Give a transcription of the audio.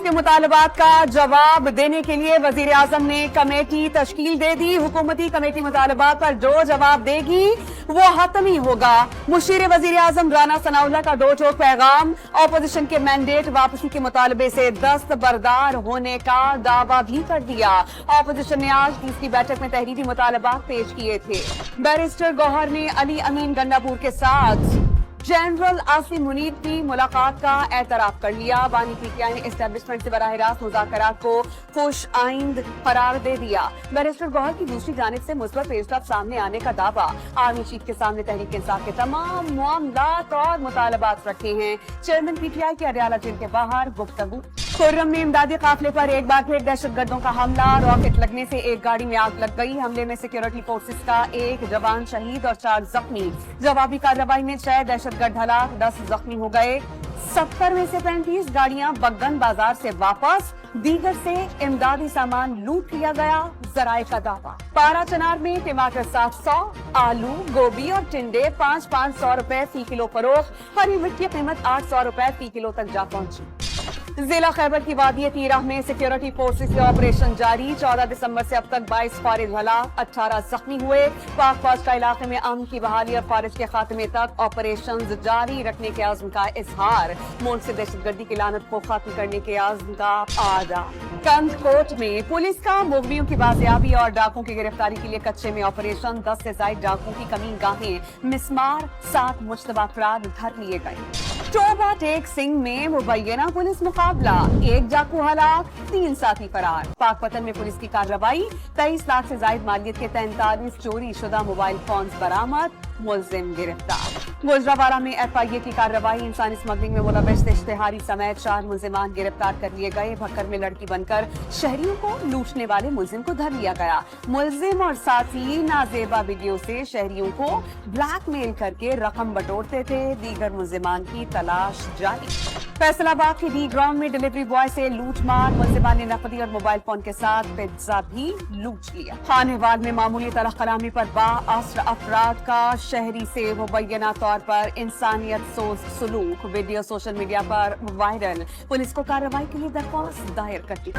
के मुतालबात का जवाब देने के लिए वजीर आजम ने कमेटी तश्कील दे दी। हुकूमती कमेटी मुतालबात पर जो जवाब देगी वो हतमी होगा। मुशीर वजीर आजम राना सनाउल्लाह का दो टोक पैगाम। अपोजिशन के मैंडेट वापसी के मुतालबे से दस्तबरदार होने का दावा भी कर दिया। अपोजिशन ने आज तीसरी बैठक में तहरीरी मुतालबात पेश किए थे। बैरिस्टर गौहर ने अली अमीन गन्नापुर के साथ जनरल आसिम मुनीर की मुलाकात का एतराफ कर लिया। बानी पीटीआई ने एस्टेब्लिशमेंट से बराह रास्त मुज़ाकरात को खुश आइंद करार दे दिया। बैरिस्टर गौहर की दूसरी जानिब से मुस्बत पेशरफ सामने आने का दावा। आर्मी चीफ के सामने तहरीक इंसाफ के तमाम मामलात और मुतालबात रखे हैं। चेयरमैन पीटीआई के अडयाला जेल के बाहर गुफ्तगू। खुर्रम में इमदादी काफिले पर एक बार फिर दहशतगर्दों का हमला। रॉकेट लगने से एक गाड़ी में आग लग गई। हमले में सिक्योरिटी फोर्सेस का एक जवान शहीद और 4 जख्मी। जवाबी कार्रवाई में 6 दहशतगर्द हलाक, 10 जख्मी हो गए। 70 में से 35 गाड़ियां बग्गन बाजार से वापस, दीगर से इमदादी सामान लूट लिया गया। जराए का दावा। पारा चनार में टमाटर 700, आलू, गोभी और टिंडे 500 रुपए फी किलो फरोख्त। हरी मिर्च की कीमत 800 रुपए फी किलो तक जा पहुंची। जिला खैबर की वादी तीराह में सिक्योरिटी फोर्सेस के ऑपरेशन जारी। 14 दिसंबर से अब तक 22 फारिज हलाक, 18 जख्मी हुए। पाक फौज का इलाके में अमन की बहाली और फारिज के खात्मे तक ऑपरेशन जारी रखने के आज़म का इजहार। मुल्क से दहशतगर्दी की लानत को खत्म करने के आज़म का आदा। कंदकोट में पुलिस का मुगरियों की बाजियाबी और डाकुओं की गिरफ्तारी के लिए कच्चे में ऑपरेशन। 10 से ज्यादा डाकुओं की कमीन गाहें मिसमार, 7 मुश्तबा अफराद धर लिए गए। टोबा टेक सिंह में मुबैना पुलिस मुकाबला। 1 डाकू हलाक, 3 साथी फरार। पाकपतन में पुलिस की कार्रवाई। 23 लाख से ज्यादा मालियत के 43 चोरी शुदा मोबाइल फोन बरामद, मुलजिम गिरफ्तार। गुजरावाला में एफआईए की कार्रवाई। इंसानी स्मगलिंग में मुलविस इश्तेहारी समेत 4 मुलजिमान गिरफ्तार कर लिए गए। भक्कर में लड़की बनकर शहरियों को लूटने वाले मुलजिम को धर लिया गया। मुलजिम और साथी नाजेबा वीडियो से शहरियों को ब्लैकमेल करके रकम बटोरते थे। दीगर मुलजिमान की तलाश जारी। फैसलाबाद के डी ग्राउंड में डिलीवरी बॉय से लूटमार। मुलजिमान ने नकदी और मोबाइल फोन के साथ पिज्जा भी लूट लिया। खानेवाल में मामूली तरह कलामी पर बाअस्र अफराद का शहरी से मुबैना तौर पर इंसानियत सोच सलूक। वीडियो सोशल मीडिया पर वायरल। पुलिस को कार्रवाई के लिए दरख्वास्त दायर कर दी।